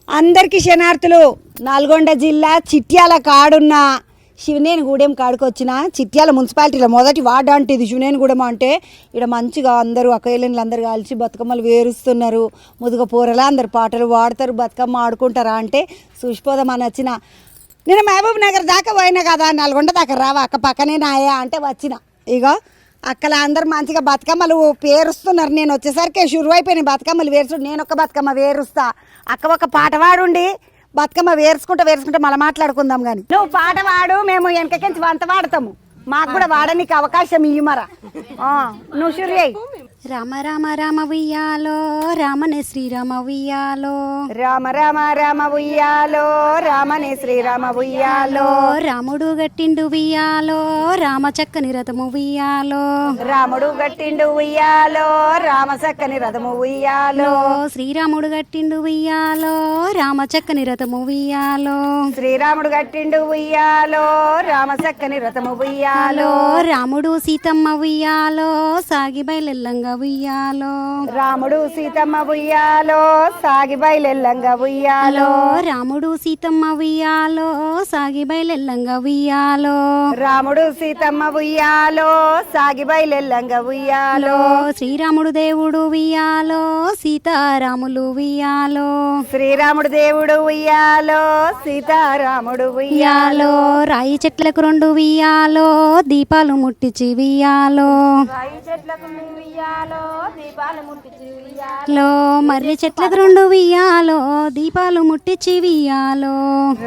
అందరికీ శనార్థులు. నల్గొండ జిల్లా చిట్యాల కాడున్న శివనేనిగూడెం కాడికి వచ్చిన చిట్యాల మున్సిపాలిటీలో మొదటి వార్డు అంటే ఇది శివనేనిగూడెం. అంటే ఇక్కడ మంచిగా అందరూ అక్కయ్యలు అందరూ కలిసి బతుకమ్మలు వేరుస్తున్నారు. ముదుగ పూరలా అందరు పాటలు పాడతారు, బతుకమ్మ ఆడుకుంటారా అంటే చూసిపోదామని వచ్చిన. నేను మహబూబ్ నగర్ దాకా పోయినా కదా, నల్గొండ దాకా రావా అక్క పక్కనే నాయా అంటే వచ్చిన. ఇగో అక్కడ అందరు మంచిగా బతుకమ్మలు పేరుస్తున్నారు. నేను వచ్చేసరికి షురు అయిపోయినాయి బతుకమ్మలు వేరుచు. నేను ఒక బతుకమ్మ వేరుస్తా, అక్క ఒక పాట పాడుండి బతుకమ్మ వేరుకుంటే మళ్ళీ మాట్లాడుకుందాం. కానీ నువ్వు పాట పాడు, మేము వెనకకించి వంత వాడతాము. మాకు కూడా వాడడానికి అవకాశం ఇయ్యమరా. నువ్వు షురు అయ్యి. రామ రామ రామ ఉయ్యాలో రామనే శ్రీరామ ఉయ్యాలో, రామ రామ రామ ఉయ్యాలో రామనే శ్రీరామ ఉయ్యాలో, రాముడు గట్టిండు ఉయ్యాలో రామ చక్కని రథము ఉయ్యాలో, రాముడు గట్టిండు ఉయ్యాలో రామ చక్కని రథము ఉయ్యాలో, శ్రీరాముడు గట్టిండు ఉయ్యాలో రామ చక్కని రథము ఉయ్యాలో, శ్రీరాముడు గట్టిండు ఉయ్యాలో రామ చక్కని రథము ఉయ్యాలో, రాముడు సీతమ్మ ఉయ్యాలో సాగి బయలెల్లంగా ఉయ్యాలో, రాముడు సీతమ్మ ఉయ్యాలో సాగి బయలెల్లంగా ఉయ్యాలో, రాముడు సీతమ్మ ఉయ్యాలో సాగి బయలెల్లంగా ఉయ్యాలో, రాముడు సీతమ్మ ఉయ్యాలో సాగి బయలెల్లంగా ఉయ్యాలో, శ్రీరాముడు దేవుడు ఉయ్యాలో సీతారాములు ఉయ్యాలో, శ్రీరాముడు దేవుడు ఉయ్యాలో సీతారాముడు ఉయ్యాలో, రాయి చెట్లకు రెండు ఉయ్యాలో దీపాలు ముట్టించి ఉయ్యాలో, మర్రి చెట్లకు రెండు ఉయ్యాలో దీపాలు ముట్టించి ఉయ్యాలో,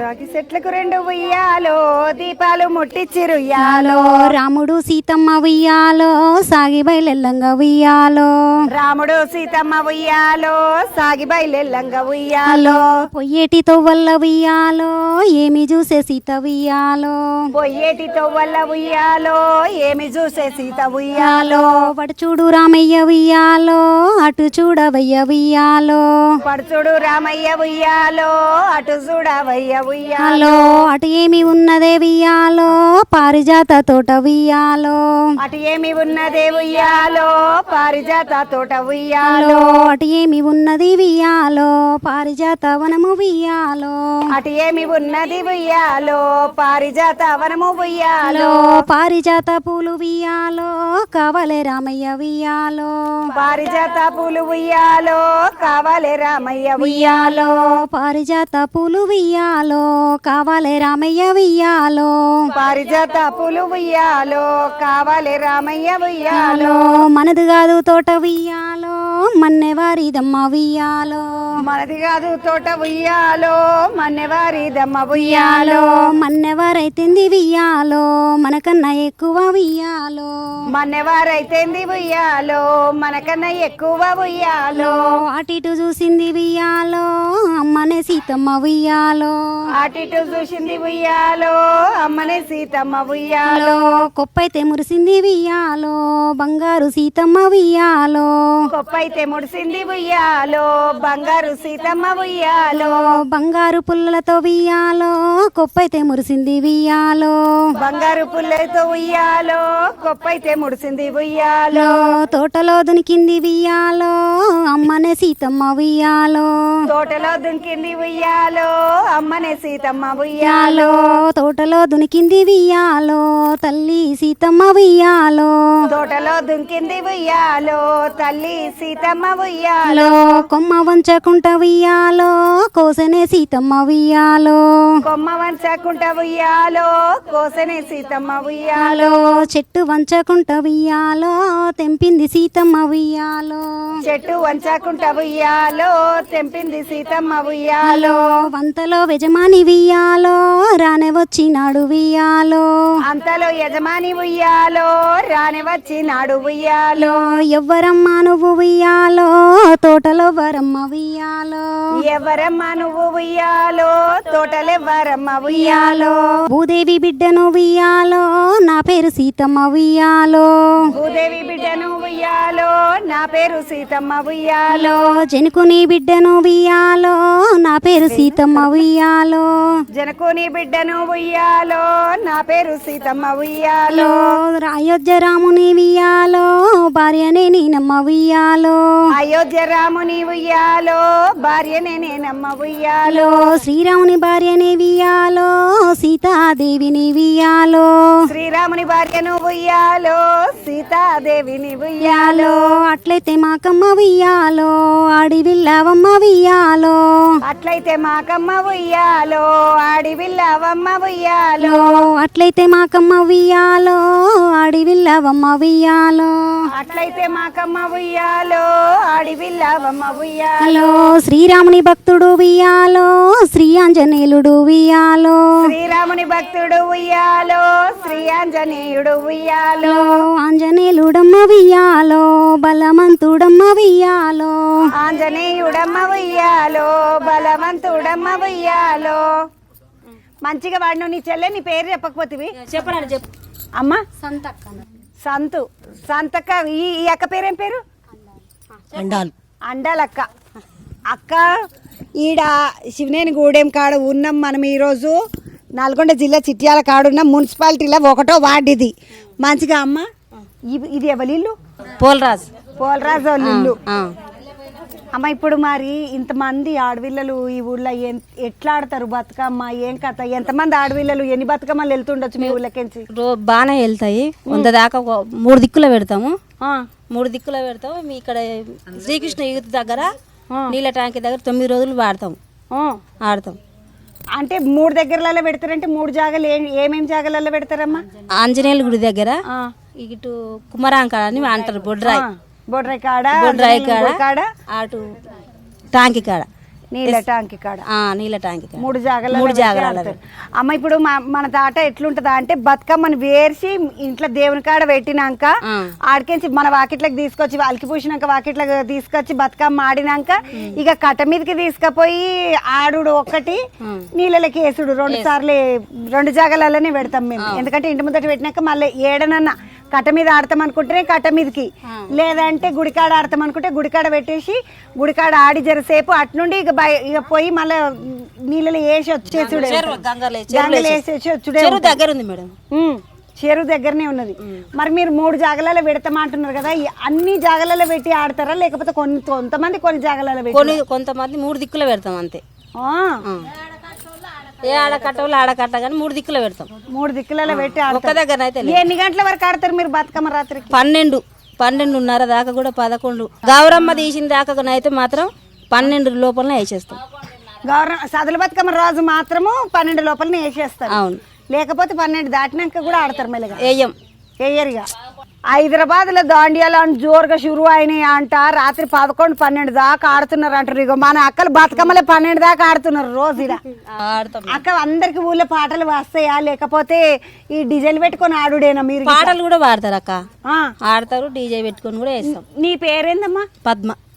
రాగి చెట్లకు రెండు ఉయ్యాలో దీపాలు ముట్టించిరు ఉయ్యాలో, రాముడు సీతమ్మ ఉయ్యాలో సాగి బయలెల్లంగా ఉయ్యాలో, రాముడు సీతమ్మ ఉయ్యాలో సాగి బయలెల్లంగా ఉయ్యాలో, పొయ్యేటి తొవ్వల్ల ఉయ్యాలో ఏమి చూసే సీత ఉయ్యాలో, పొయ్యేటి తొవ్వల్ల ఉయ్యాలో ఏమి చూసే సీత ఉయ్యాలో, పడుచూడు రామయ్య ఉయ్యాలో అటు చూడవయ్య ఉయ్యాలో, పడుచుడు రామయ్య ఉయ్యాలో అటు చూడవయ్య ఉయ్యాలో, అటు ఏమి ఉన్నదే ఉయ్యాలో పారిజాత తోట ఉయ్యాలో, అటు ఏమి ఉన్నదే ఉయ్యాలో పారిజాత తోట ఉయ్యాలో, అటు ఏమి ఉన్నది ఉయ్యాలో పారిజాత వనము ఉయ్యాలో, అటు ఏమి ఉన్నది ఉయ్యాలో పారిజాత వనము ఉయ్యాలో, పారిజాత పూలు ఉయ్యాలో కావలే రామయ్య ఉయ్యాలో, పారిజాత పూలు ఉయ్యాలో కావాలే రామయ్య ఉయ్యాలో, పారిజాత పూలు ఉయ్యాలో కావాలే రామయ్య ఉయ్యాలో, పారిజాత పూలు ఉయ్యాలో కావాలే రామయ్య ఉయ్యాలో, మనది కాదు తోట ఉయ్యాలో మన్నెవారిదమ్మ ఉయ్యాలో, మనది కాదు తోట ఉయ్యాలో మన్నెవారిదమ్మ ఉయ్యాలో, మన్నెవారైతేంది ఉయ్యాలో మనకన్నా ఎక్కువ ఉయ్యాలో, మన్నెవారైతేంది ఉయ్యాలో మనకన్నా ఎక్కువ ఉయ్యాలో, అటు చూసింది ఉయ్యాలో అమ్మనే సీతమ్మ ఉయ్యాలో, అటు చూసింది ఉయ్యాలో అమ్మనే సీతమ్మ ఉయ్యాలో, కొప్పైతే మురిసింది ఉయ్యాలో బంగారు సీతమ్మ ఉయ్యాలో, కొప్పైతే ముడిసింది ఉయ్యాలో బంగారు సీతమ్మ ఉయ్యాలో, బంగారు పుల్లలతో ఉయ్యాలో కొప్పైతే మురిసింది ఉయ్యాలో, బంగారు పుల్లలతో ఉయ్యాలో కొప్పైతే ముడిసింది ఉయ్యాలో, తోటలో దునికింది ఉయ్యాలో అమ్మనే సీతమ్మ ఉయ్యాలో, తోటలో దుంకింది ఉయ్యాలో అమ్మనే సీతమ్మ ఉయ్యాలో, తోటలో దునికింది ఉయ్యాలో తల్లి సీతమ్మ ఉయ్యాలో, తోటలో దుంకింది ఉయ్యాలో తల్లి సీతమ్మ ఉయ్యాలో, కొమ్మ వంచకుంట ఉయ్యాలో కోసనే సీతమ్మ ఉయ్యాలో, కొమ్మ వంచకుంట ఉయ్యాలో కోసనే సీతమ్మ ఉయ్యాలో, చెట్టు వంచకుంట ఉయ్యాలో తెంపింది సీతమ్మ ఉయ్యాలో, చెట్టు వంచకుంట ఉయ్యాలో తెంపింది సీతమ్మ ఉయ్యాలో, వంతలో యజమాని ఉయ్యాలో రానే వచ్చినాడు ఉయ్యాలో, అంతలో యజమాని ఉయ్యాలో రాని వచ్చినాడు ఉయ్యాలో, ఎవ్వరమ్మా నువ్వు ఉయ్యాలో తోటలో వరమ్మ ఉయ్యాలో, ఎవరమ్మా నువ్వు ఉయ్యాలో తోటలెవ్వరమ్మ ఉయ్యాలో, భూదేవి బిడ్డను ఉయ్యాలో నా పేరు సీతమ్మ ఉయ్యాలో, భూదేవి బిడ్డను ఉయ్యాలో నా పేరు సీతమ్మ ఉయ్యాలో, జనుకుని బిడ్డను ఉయ్యాలో నా పేరు పేరు సీతమ్మ ఉయ్యాలో జనకోని బిడ్డను ఉయ్యాలో నా పేరు సీతమ్మ ఉయ్యాలో అయోధ్య రాముని ఉయ్యాలో భార్యనే నేనమ్మ ఉయ్యాలో అయోధ్య రాముని ఉయ్యాలో భార్యనే నేనమ్మ ఉయ్యాలో శ్రీరాముని భార్యనే ఉయ్యాలో సీతాదేవిని ఉయ్యాలో శ్రీరాముని భార్యను ఉయ్యాలో సీతాదేవిని ఉయ్యాలో అట్లయితే మాకమ్మ ఉయ్యాలో ఆడి విల్లవమ్మ ఉయ్యాలో అట్లయితే మాకమ్మ ఉయ్యాలో ఆడి విల్లవమ్మ ఉయ్యాలో అట్లయితే మాకమ్మ ఉయ్యాలో ఆడి విల్లవమ్మ ఉయ్యాలో అట్లయితే మాకమ్మ ఉయ్యాలో ఆడి విల్లవమ్మ ఉయ్యాలో శ్రీరాముని భక్తుడు ఉయ్యాలో శ్రీ ఆంజనేయులుడు ఉయ్యాలో శ్రీరాముని భక్తుడు ఉయ్యాలో శ్రీ ఆంజనేయుడు ఉయ్యాలో ఆంజనేయుడమ్మ ఉయ్యాలో బలవంతుడమ్మ ఉయ్యాలో ఆంజనేయుడమ్మ ఉయ్యాలో బలవంతుడమ్మ ఉయ్యాలో మంచిగా వాడిన నీ చెల్లె నీ పేరు చెప్పకపోతివి చెప్పండి చెప్పు అమ్మ సంతక్క సంతు సంతక్క ఈ అక్క పేరేం పేరు అండాలు అండాలక్క అక్క ఈడ శివనేని గూడెం కాడ ఉన్నాం మనం ఈరోజు నల్గొండ జిల్లా చిట్యాల కాడున్న మున్సిపాలిటీలో 1వ వార్డు ఇది మంచిగా అమ్మ ఇది ఎవరి ఇల్లు పోలరాజు పోలరాజు వాళ్ళ ఇల్లు అమ్మ ఇప్పుడు మరి ఇంతమంది ఆడపిల్లలు ఈ ఊళ్ళో ఎట్లా ఆడతారు బతుకమ్మ ఏం కథ ఎంతమంది ఆడపిల్లలు ఎన్ని బతుకమ్మలు వెళ్తుండొచ్చు మీ ఊళ్ళకెంచి బాగానే వెళ్తాయి వంద దాకా 3 దిక్కులో పెడతాము 3 దిక్కులో పెడతాము మీ ఇక్కడ శ్రీకృష్ణ యూత్ దగ్గర నీళ్ళ ట్యాంక్ దగ్గర 9 రోజులు ఆడతాం అంటే 3 దగ్గరలలో పెడతారంటే 3 జాగాలు ఏమేమి జాగాలలో పెడతారమ్మా ఆంజనేయుల గుడి దగ్గర ఇటు కుమరాంకాడ అని అంటారు బొడ్రాయి బొడ్రాయి కాడ అటు టాంకి కాడ నీళ్ళ ట్యాంక్ కాడ నీళ్ళ ట్యాంకి కాడ 3 జాగాలు అమ్మ ఇప్పుడు మన తాట ఎట్లుంటదా అంటే బతుకమ్మని వేర్చి ఇంట్లో దేవుని కాడ పెట్టినాక ఆడికించి మన వాకిట్లకు తీసుకొచ్చి అలికి పూసినాక వాకిట్లకు తీసుకొచ్చి బతుకమ్మ ఆడినాక ఇక కట్ట మీదకి తీసుకుపోయి ఆడుడు ఒక్కటి నీళ్ళకి వేసుడు 2 సార్లు 2 జాగాలలోనే పెడతాం మేము ఎందుకంటే ఇంటి ముందట పెట్టినాక మళ్ళీ ఏడనన్నా కట్ట మీద ఆడతాం అనుకుంటే కట్ట మీదకి లేదంటే గుడికాడ ఆడతాం అనుకుంటే గుడికాడ పెట్టేసి గుడికాడ ఆడి జరసేపు అటు నుండి ఇక పోయి మళ్ళీ నీళ్ళలో వేసి వచ్చేసుడే దగ్గర ఉంది మేడం చెరువు దగ్గరనే ఉన్నది మరి మీరు 3 జాగాలలో పెడతామంటున్నారు కదా అన్ని జాగాలలో పెట్టి ఆడతారా లేకపోతే కొంతమంది కొన్ని జాగాలలో పెట్టి కొంతమంది 3 దిక్కులో పెడతాం అంతే ఏ ఆడకట్టలు ఆడకట్ట కానీ 3 దిక్కులో పెడతాం 3 దిక్కులలో పెట్టి ఒక్క దగ్గర అయితే ఎన్ని గంటల వరకు ఆడతారు మీరు బతుకమ్మ రాత్రికి 12:30 దాకా కూడా 11 గౌరమ్మ తీసిన దాకా అయితే మాత్రం 12 లోపలనే వేసేస్తాం సదుల బతుకమ్మ రోజు మాత్రము 12 లోపలనే వేసేస్తారు అవును లేకపోతే 12 దాటినాక కూడా ఆడతారు మెల్లగా వేయరుగా హైదరాబాద్ లో దాండియాలో జోరుగా షురు అయినాయి అంట రాత్రి 11-12 దాకా ఆడుతున్నారు అంటారు ఇక మన అక్కలు బతుకమ్మలే 12 దాకా ఆడుతున్నారు రోజు అక్క అందరికి ఊళ్ళో పాటలు వస్తాయా లేకపోతే ఈ డీజేలు పెట్టుకొని ఆడుడేనా మీరు పాటలు కూడా పాడతారు అక్క ఆడతారు డీజే పెట్టుకొని కూడా వేస్తాం నీ పేరేందమ్మా పద్మ